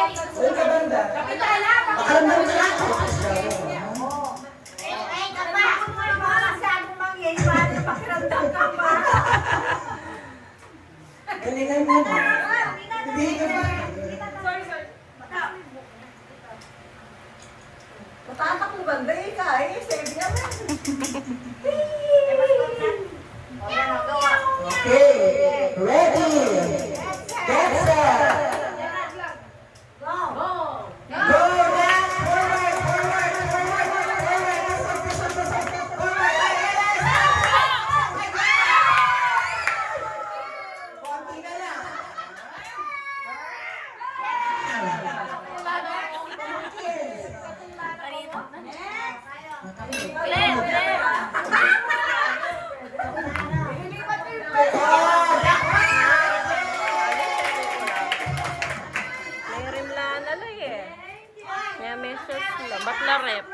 Saan ka banda? Kapitala! Makaramdam ka lang. Ay, kaba! Kung may mga masyadong mangyayari, pakiramdam ka ba? Galingan mo. Hindi ka ba? Sorry. Matata ko banda eh ka eh. Sabi naman. Okay. Ready. Get set. Go! Go next. Forward. Konti na lang. May rimlaan alay eh. Kaya may sus na. Ba't la rep?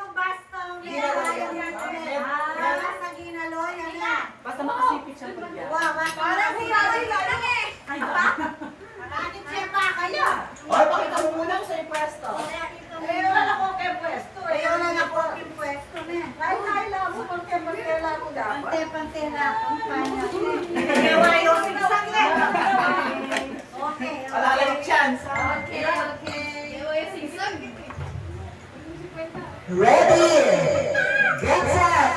Basta makasipit siya pag yan. Parang hinaloy lang eh! Ay ba? Bakit siya pa kayo? Oy, pakita mo muna kung sa'yo pwesto. Ayaw na ako kay pwesto. Ayaw na ako kay pwesto na. Kahit kailangan mo, pagkemagkela mo dapat. Pante na akong panya. Kaya yung sigsakit. Okay. Palalalit chance. Okay. Ready. Get set.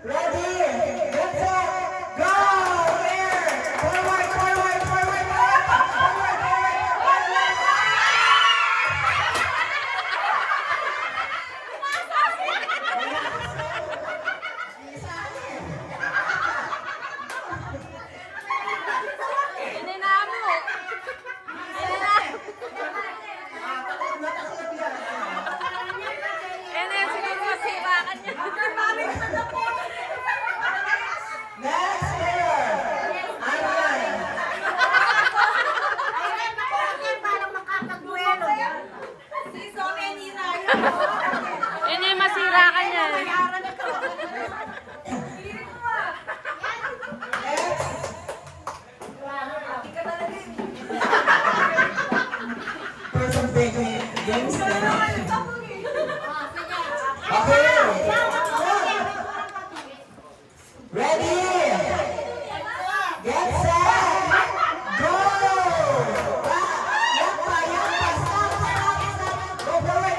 Ready. Get set. Go. Here. Forward. Ininamo. Siguro masibakan niya. Next player. Ayan. Ini masira ka niya. Person taking games na. Okay. Ready. Get set. Go. Yan pa. Stop. Go forward.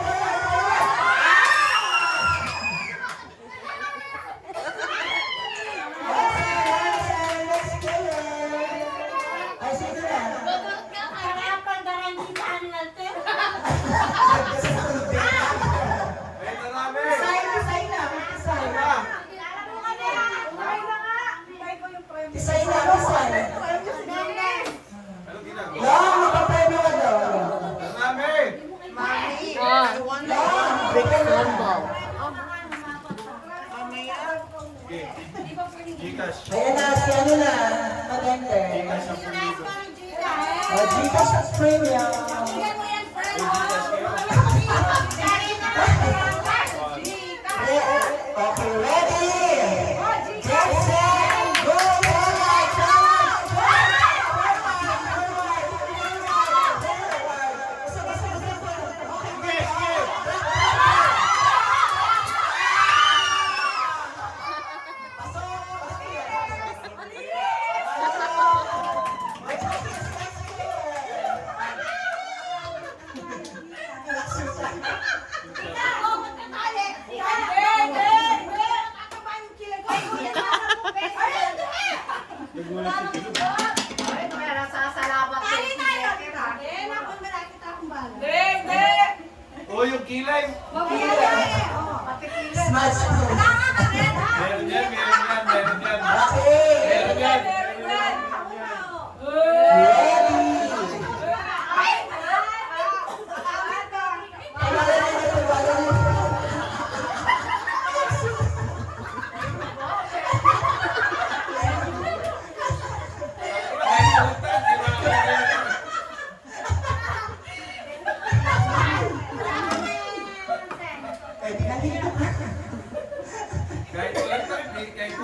Next player. Ay, sino na? Isay na. Lang, makapremyo ka daw. Oh. Lang, bigyan mo. Ayan na, si ano na, maganda. Gcash Premium. Okay, ready? Get set, go, forward, Oh, yung kilay. Smash. Meron yan. Okay. Ready? Kahit walang taktik, kahit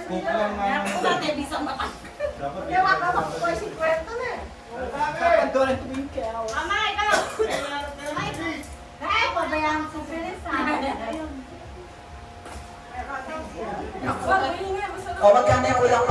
Cook lang naman. Dati bisang mata. Dapat Kaya wag ka makukuha si kwento na eh. Mama, ikaw. Ay, pabayaan sa Phyllis ha. O, magkano yung ulang